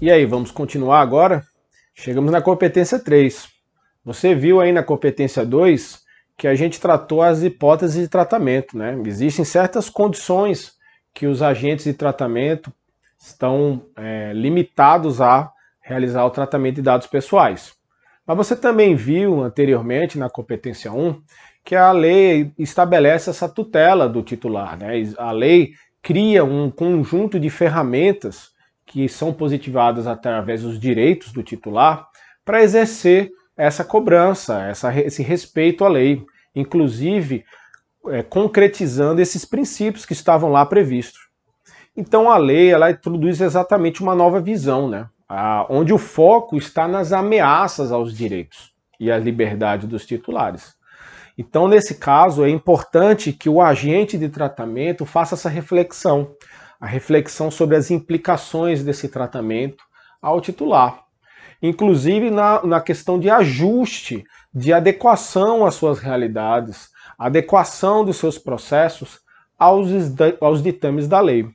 E aí, vamos continuar agora? Chegamos na competência 3. Você viu aí na competência 2 que a gente tratou as hipóteses de tratamento, né? Existem certas condições que os agentes de tratamento estão limitados a realizar o tratamento de dados pessoais. Mas você também viu anteriormente na competência 1 que a lei estabelece essa tutela do titular, né? A lei cria um conjunto de ferramentas que são positivadas através dos direitos do titular para exercer essa cobrança, esse respeito à lei, inclusive concretizando esses princípios que estavam lá previstos. Então a lei ela introduz exatamente uma nova visão, né? Onde o foco está nas ameaças aos direitos e à liberdade dos titulares. Então, nesse caso, é importante que o agente de tratamento faça essa reflexão, a reflexão sobre as implicações desse tratamento ao titular. Inclusive na questão de ajuste, de adequação às suas realidades, adequação dos seus processos aos ditames da lei.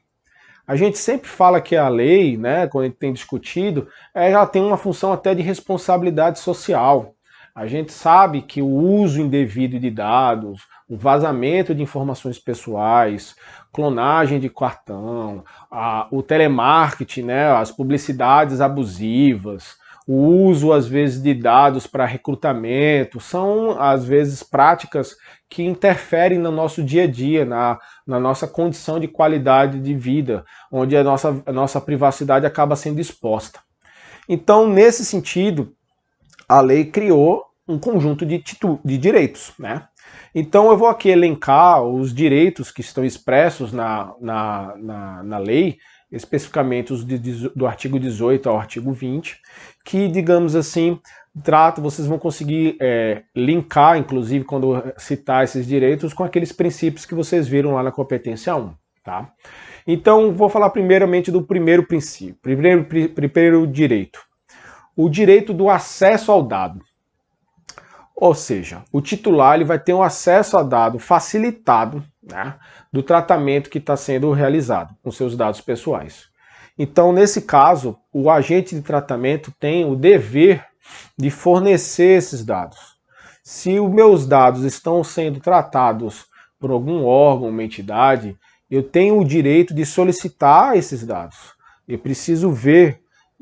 A gente sempre fala que a lei, né, quando a gente tem discutido, ela tem uma função até de responsabilidade social. A gente sabe que o uso indevido de dados, o vazamento de informações pessoais, clonagem de cartão, o telemarketing, né, as publicidades abusivas, o uso, às vezes, de dados para recrutamento, são, às vezes, práticas que interferem no nosso dia a dia, na nossa condição de qualidade de vida, onde a nossa privacidade acaba sendo exposta. Então, nesse sentido, a lei criou um conjunto de direitos, né? Então eu vou aqui elencar os direitos que estão expressos na lei, especificamente os do artigo 18 ao artigo 20, que, digamos assim, vocês vão conseguir linkar, inclusive, quando citar esses direitos, com aqueles princípios que vocês viram lá na competência 1, tá? Então, vou falar primeiramente do primeiro princípio, primeiro direito. O direito do acesso ao dado. Ou seja, o titular ele vai ter um acesso a dado facilitado, né, do tratamento que está sendo realizado com seus dados pessoais. Então, nesse caso, o agente de tratamento tem o dever de fornecer esses dados. Se os meus dados estão sendo tratados por algum órgão, uma entidade, eu tenho o direito de solicitar esses dados. Eu preciso ver,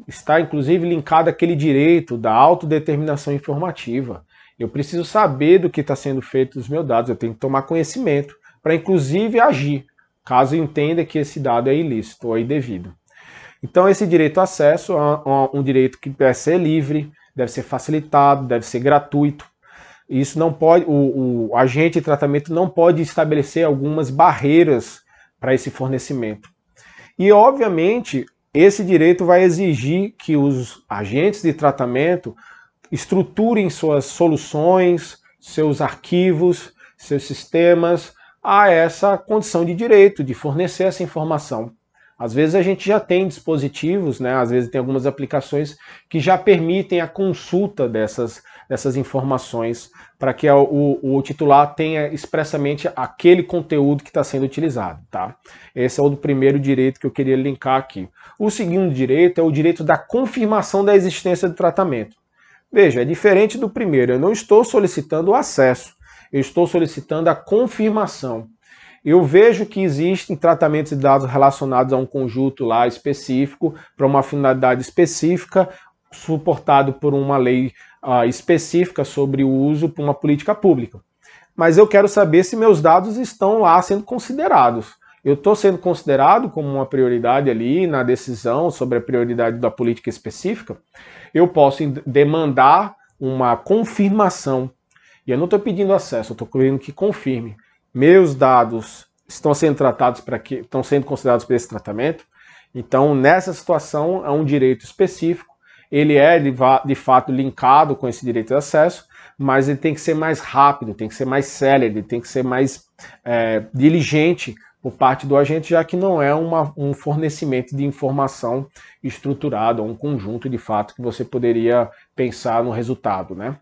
está inclusive linkado aquele direito da autodeterminação informativa. Eu preciso saber do que está sendo feito dos meus dados, eu tenho que tomar conhecimento para inclusive agir, caso eu entenda que esse dado é ilícito ou indevido. Então esse direito ao acesso é um direito que deve ser livre, deve ser facilitado, deve ser gratuito. Isso não pode, o agente de tratamento não pode estabelecer algumas barreiras para esse fornecimento. E obviamente esse direito vai exigir que os agentes de tratamento estruturem suas soluções, seus arquivos, seus sistemas a essa condição de direito, de fornecer essa informação. Às vezes a gente já tem dispositivos, né? Às vezes tem algumas aplicações que já permitem a consulta dessas informações para que o titular tenha expressamente aquele conteúdo que está sendo utilizado, tá? Esse é o primeiro direito que eu queria linkar aqui. O segundo direito é o direito da confirmação da existência do tratamento. Veja, é diferente do primeiro, eu não estou solicitando o acesso, eu estou solicitando a confirmação. Eu vejo que existem tratamentos de dados relacionados a um conjunto lá específico, para uma finalidade específica, suportado por uma lei específica sobre o uso por uma política pública. Mas eu quero saber se meus dados estão lá sendo considerados. Eu estou sendo considerado como uma prioridade ali na decisão sobre a prioridade da política específica, eu posso demandar uma confirmação. E eu não estou pedindo acesso, eu estou pedindo que confirme. Meus dados estão sendo tratados estão sendo considerados para esse tratamento. Então, nessa situação, é um direito específico. Ele é, de fato, linkado com esse direito de acesso, mas ele tem que ser mais rápido, tem que ser mais célere, tem que ser mais diligente por parte do agente, já que não é um fornecimento de informação estruturado, um conjunto de fato que você poderia pensar no resultado, né,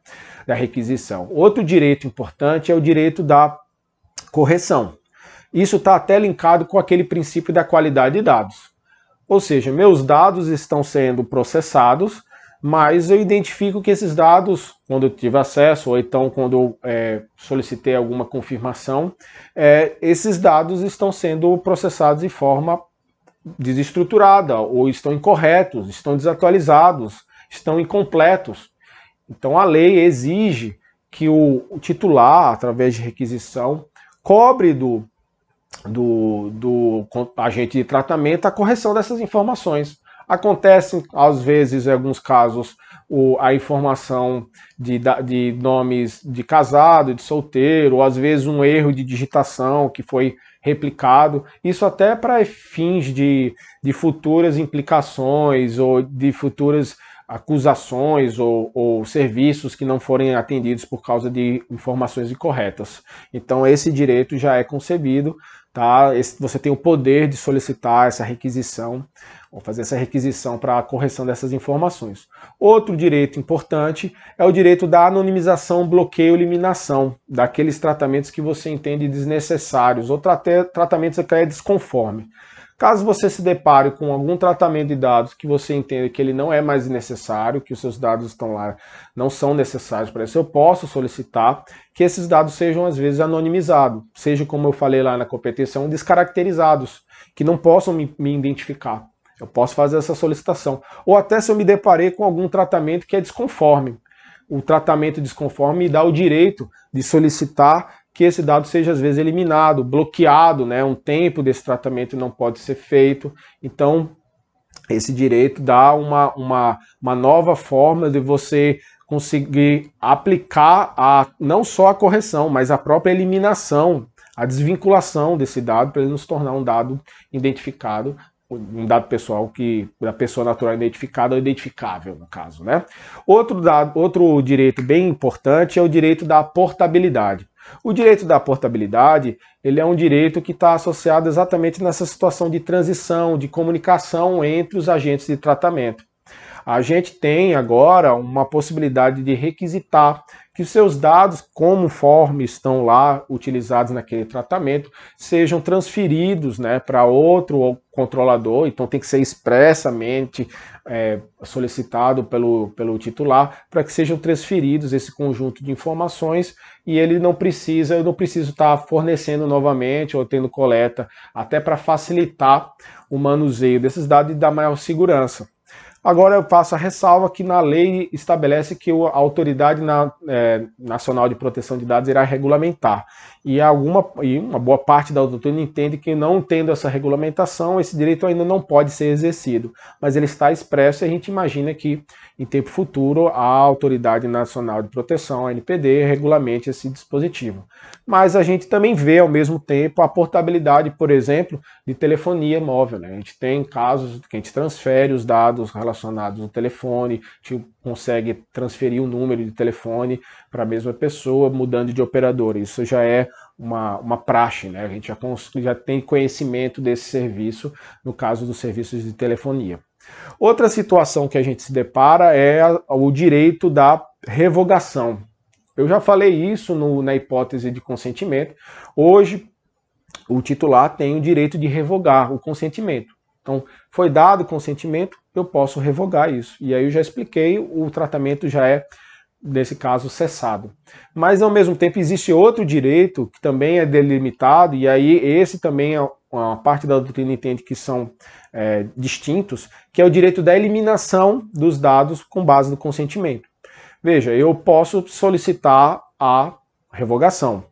da requisição. Outro direito importante é o direito da correção. Isso está até linkado com aquele princípio da qualidade de dados. Ou seja, meus dados estão sendo processados, mas eu identifico que esses dados, quando eu tive acesso, ou então quando eu solicitei alguma confirmação, esses dados estão sendo processados de forma desestruturada, ou estão incorretos, estão desatualizados, estão incompletos. Então a lei exige que o titular, através de requisição, cobre do agente de tratamento a correção dessas informações. Acontece, às vezes, em alguns casos, a informação de nomes de casado, de solteiro, ou às vezes um erro de digitação que foi replicado. Isso até para fins de futuras implicações ou de futuras acusações ou serviços que não forem atendidos por causa de informações incorretas. Então esse direito já é concebido, tá? Você tem o poder de solicitar essa requisição, ou fazer essa requisição para a correção dessas informações. Outro direito importante é o direito da anonimização, bloqueio, eliminação daqueles tratamentos que você entende desnecessários ou tratamentos que é desconforme. Caso você se depare com algum tratamento de dados que você entenda que ele não é mais necessário, que os seus dados estão lá, não são necessários para isso, eu posso solicitar que esses dados sejam, às vezes, anonimizados, seja, como eu falei lá na competição, descaracterizados, que não possam me identificar. Eu posso fazer essa solicitação. Ou até se eu me deparei com algum tratamento que é desconforme. O tratamento desconforme me dá o direito de solicitar que esse dado seja, às vezes, eliminado, bloqueado, né? Um tempo desse tratamento não pode ser feito. Então, esse direito dá uma nova forma de você conseguir aplicar não só a correção, mas a própria eliminação, a desvinculação desse dado para ele não se tornar um dado identificado, um dado pessoal da pessoa natural identificada ou identificável, no caso, né? Outro direito bem importante é o direito da portabilidade. O direito da portabilidade, ele é um direito que está associado exatamente nessa situação de transição, de comunicação entre os agentes de tratamento. A gente tem agora uma possibilidade de requisitar que seus dados, conforme estão lá utilizados naquele tratamento, sejam transferidos, né, para outro controlador. Então tem que ser expressamente solicitado pelo titular para que sejam transferidos esse conjunto de informações, e eu não preciso estar fornecendo novamente ou tendo coleta, até para facilitar o manuseio desses dados e dar maior segurança. Agora eu faço a ressalva que na lei estabelece que a Autoridade Nacional de Proteção de Dados irá regulamentar. E uma boa parte da doutrina entende que, não tendo essa regulamentação, esse direito ainda não pode ser exercido. Mas ele está expresso e a gente imagina que, em tempo futuro, a Autoridade Nacional de Proteção, a ANPD, regulamente esse dispositivo. Mas a gente também vê, ao mesmo tempo, a portabilidade, por exemplo, de telefonia móvel, né? A gente tem casos que a gente transfere os dados relacionados no telefone, a gente consegue transferir o número de telefone para a mesma pessoa, mudando de operador. Isso já é uma praxe, né? A gente já tem conhecimento desse serviço, no caso dos serviços de telefonia. Outra situação que a gente se depara é o direito da revogação. Eu já falei isso na hipótese de consentimento. Hoje, o titular tem o direito de revogar o consentimento. Então, foi dado o consentimento, eu posso revogar isso. E aí eu já expliquei, o tratamento já é, nesse caso, cessado. Mas, ao mesmo tempo, existe outro direito que também é delimitado, e aí esse também uma parte da doutrina entende que são distintos, que é o direito da eliminação dos dados com base no consentimento. Veja, eu posso solicitar a revogação,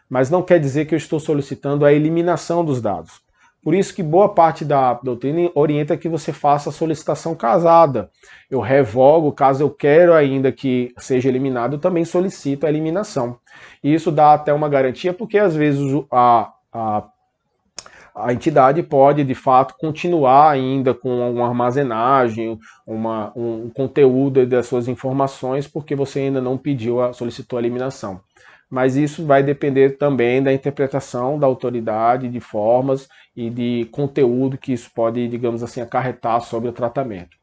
mas não quer dizer que eu estou solicitando a eliminação dos dados. Por isso que boa parte da doutrina orienta que você faça a solicitação casada. Eu revogo, caso eu quero ainda que seja eliminado, eu também solicito a eliminação. E isso dá até uma garantia, porque às vezes a entidade pode, de fato, continuar ainda com uma armazenagem, um conteúdo das suas informações, porque você ainda não solicitou a eliminação. Mas isso vai depender também da interpretação da autoridade, de formas e de conteúdo que isso pode, digamos assim, acarretar sobre o tratamento.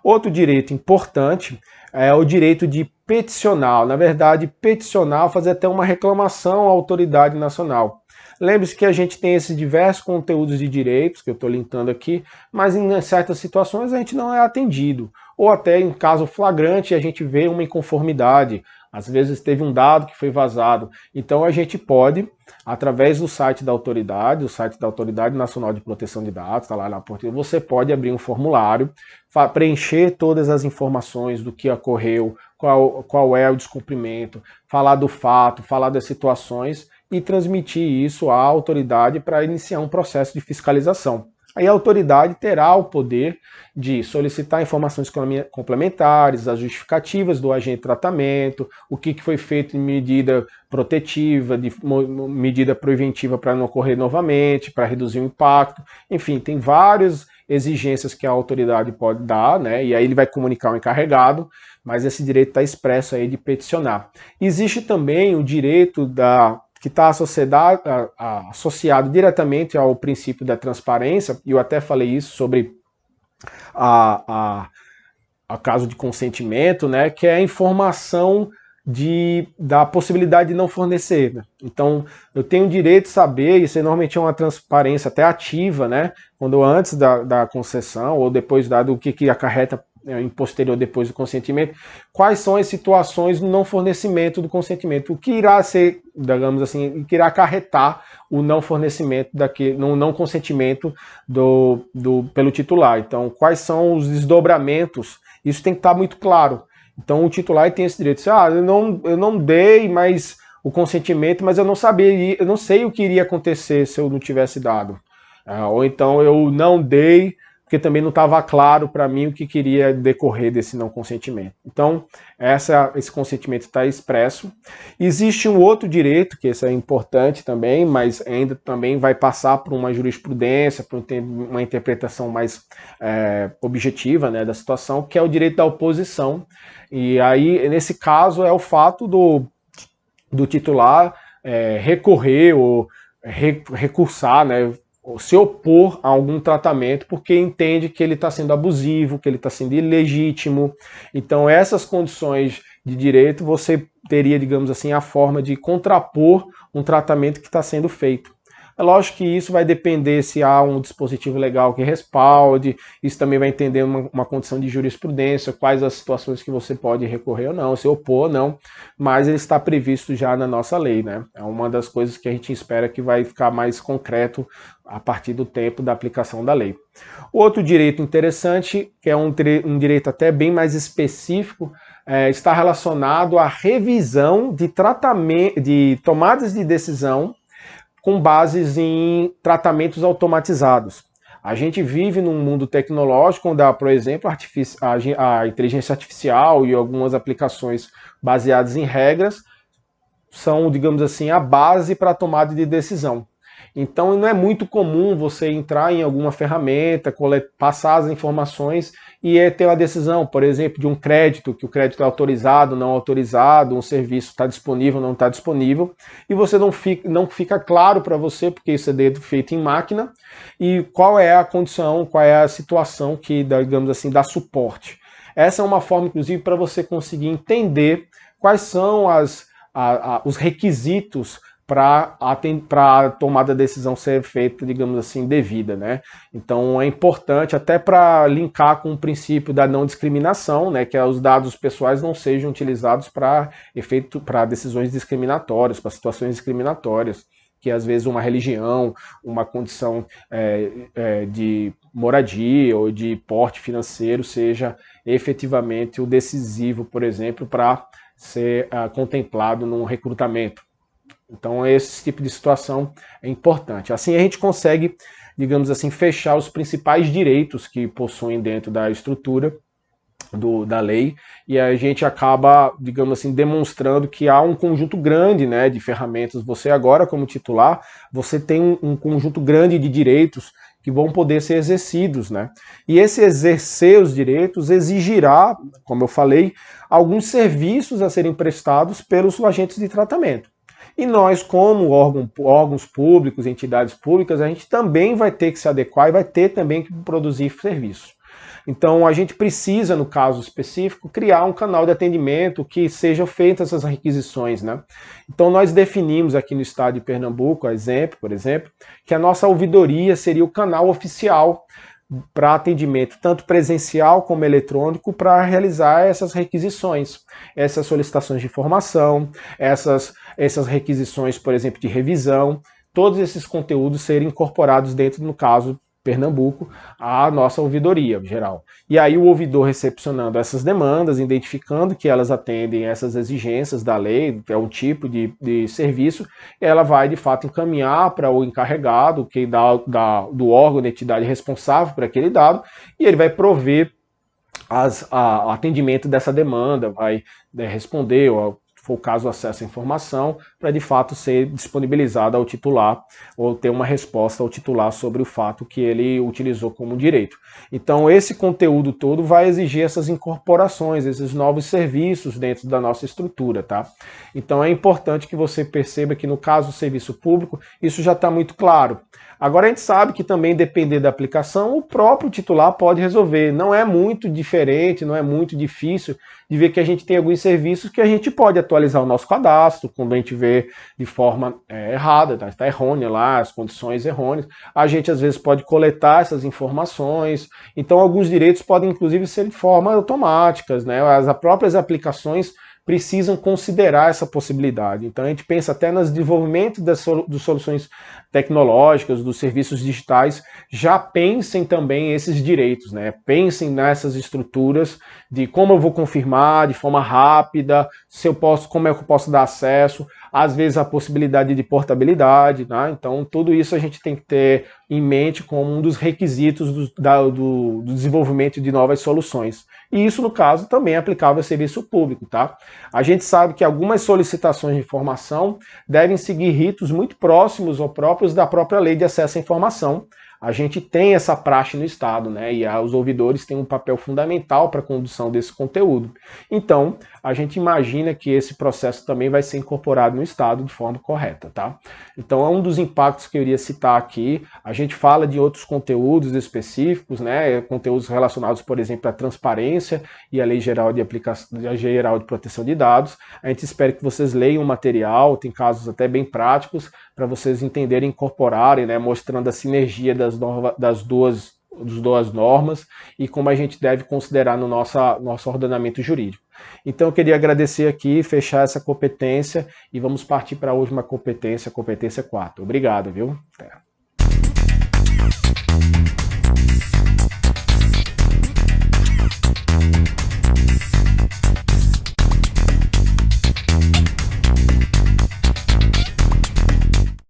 Outro direito importante é o direito de peticionar, na verdade, peticionar, fazer até uma reclamação à autoridade nacional. Lembre-se que a gente tem esses diversos conteúdos de direitos, que eu estou linkando aqui, mas em certas situações a gente não é atendido. Ou até em caso flagrante a gente vê uma inconformidade. Às vezes teve um dado que foi vazado. Então a gente pode, através do site da autoridade, o site da Autoridade Nacional de Proteção de Dados, está lá na portaria, você pode abrir um formulário, preencher todas as informações do que ocorreu, qual é o descumprimento, falar do fato, falar das situações e transmitir isso à autoridade para iniciar um processo de fiscalização. Aí a autoridade terá o poder de solicitar informações complementares, as justificativas do agente de tratamento, o que foi feito em medida protetiva, de medida preventiva para não ocorrer novamente, para reduzir o impacto. Enfim, tem várias exigências que a autoridade pode dar, né? E aí ele vai comunicar ao encarregado, mas esse direito está expresso aí de peticionar. Existe também o direito que está associado diretamente ao princípio da transparência, e eu até falei isso sobre a caso de consentimento, né, que é a informação da possibilidade de não fornecer. Né? Então, eu tenho o direito de saber, isso normalmente é uma transparência até ativa, né, quando antes da concessão, ou depois do que acarreta em posterior depois do consentimento, quais são as situações do não fornecimento do consentimento, o que irá ser, digamos assim, que irá acarretar o não fornecimento no não consentimento pelo titular. Então, quais são os desdobramentos? Isso tem que estar muito claro. Então, o titular tem esse direito de dizer, eu não dei mais o consentimento, mas eu não sei o que iria acontecer se eu não tivesse dado. Ou então eu não dei porque também não estava claro para mim o que queria decorrer desse não consentimento. Então, esse consentimento está expresso. Existe um outro direito, que esse é importante também, mas ainda também vai passar por uma jurisprudência, por uma interpretação mais objetiva, né, da situação, que é o direito da oposição. E aí, nesse caso, é o fato do titular recorrer ou recursar, né, se opor a algum tratamento porque entende que ele está sendo abusivo, que ele está sendo ilegítimo. Então, essas condições de direito, você teria, digamos assim, a forma de contrapor um tratamento que está sendo feito. É lógico que isso vai depender se há um dispositivo legal que respalde, isso também vai entender uma condição de jurisprudência, quais as situações que você pode recorrer ou não, se opor ou não, mas ele está previsto já na nossa lei, né? É uma das coisas que a gente espera que vai ficar mais concreto a partir do tempo da aplicação da lei. Outro direito interessante, que é um direito até bem mais específico, está relacionado à revisão de tomadas de decisão com bases em tratamentos automatizados. A gente vive num mundo tecnológico onde, por exemplo, a inteligência artificial e algumas aplicações baseadas em regras são, digamos assim, a base para a tomada de decisão. Então não é muito comum você entrar em alguma ferramenta, passar as informações e ter uma decisão, por exemplo, de um crédito, que o crédito é autorizado, não autorizado, um serviço está disponível, não está disponível, e você não fica claro para você, porque isso é feito em máquina, e qual é a condição, qual é a situação que, digamos assim, dá suporte. Essa é uma forma, inclusive, para você conseguir entender quais são os requisitos para a tomada de decisão ser feita, digamos assim, devida, né? Então é importante até para linkar com o princípio da não discriminação, né? Que os dados pessoais não sejam utilizados para decisões discriminatórias, para situações discriminatórias, que às vezes uma religião, uma condição de moradia ou de porte financeiro seja efetivamente o decisivo, por exemplo, para ser contemplado num recrutamento. Então esse tipo de situação é importante. Assim a gente consegue, digamos assim, fechar os principais direitos que possuem dentro da estrutura da lei, e a gente acaba, digamos assim, demonstrando que há um conjunto grande, né, de ferramentas. Você agora, como titular, você tem um conjunto grande de direitos que vão poder ser exercidos, né? E esse exercer os direitos exigirá, como eu falei, alguns serviços a serem prestados pelos agentes de tratamento. E nós, como órgãos públicos, entidades públicas, a gente também vai ter que se adequar e vai ter também que produzir serviços. Então a gente precisa, no caso específico, criar um canal de atendimento que sejam feitas essas requisições, né? Então nós definimos aqui no estado de Pernambuco, por exemplo, que a nossa ouvidoria seria o canal oficial para atendimento tanto presencial como eletrônico para realizar essas requisições, essas solicitações de informação, essas requisições, por exemplo, de revisão, todos esses conteúdos serem incorporados dentro, no caso, Pernambuco, a nossa ouvidoria geral. E aí o ouvidor recepcionando essas demandas, identificando que elas atendem essas exigências da lei, que é um tipo de serviço, ela vai de fato encaminhar para o encarregado, que do órgão da entidade responsável por aquele dado, e ele vai prover o atendimento dessa demanda, vai responder, ou for o caso, acesso à informação, para de fato ser disponibilizada ao titular ou ter uma resposta ao titular sobre o fato que ele utilizou como direito. Então esse conteúdo todo vai exigir essas incorporações, esses novos serviços dentro da nossa estrutura, tá? Então é importante que você perceba que no caso do serviço público, isso já está muito claro. Agora a gente sabe que também, depender da aplicação, o próprio titular pode resolver. Não é muito diferente, não é muito difícil de ver que a gente tem alguns serviços que a gente pode atualizar o nosso cadastro, quando a gente vê de forma errada, está errônea lá, as condições errôneas. A gente às vezes pode coletar essas informações. Então alguns direitos podem inclusive ser de forma automáticas, né? As próprias aplicações precisam considerar essa possibilidade. Então a gente pensa até no desenvolvimento das soluções tecnológicas, dos serviços digitais, já pensem também esses direitos, né? Pensem nessas estruturas de como eu vou confirmar de forma rápida, se eu posso, como é que eu posso dar acesso, às vezes a possibilidade de portabilidade, né? Então tudo isso a gente tem que ter em mente como um dos requisitos do desenvolvimento de novas soluções. E isso, no caso, também é aplicável ao serviço público, tá? A gente sabe que algumas solicitações de informação devem seguir ritos muito próximos ou próprios da própria lei de acesso à informação. A gente tem essa praxe no Estado, né? E os ouvidores têm um papel fundamental para a condução desse conteúdo. Então, a gente imagina que esse processo também vai ser incorporado no Estado de forma correta, tá? Então, é um dos impactos que eu iria citar aqui. A gente fala de outros conteúdos específicos, né? Conteúdos relacionados, por exemplo, à transparência e à Lei Geral de Proteção de Dados. A gente espera que vocês leiam o material, tem casos até bem práticos, para vocês entenderem e incorporarem, né? Mostrando a sinergia das duas normas e como a gente deve considerar no nosso ordenamento jurídico. Então eu queria agradecer aqui, fechar essa competência e vamos partir para a última competência, a competência 4. Obrigado, viu?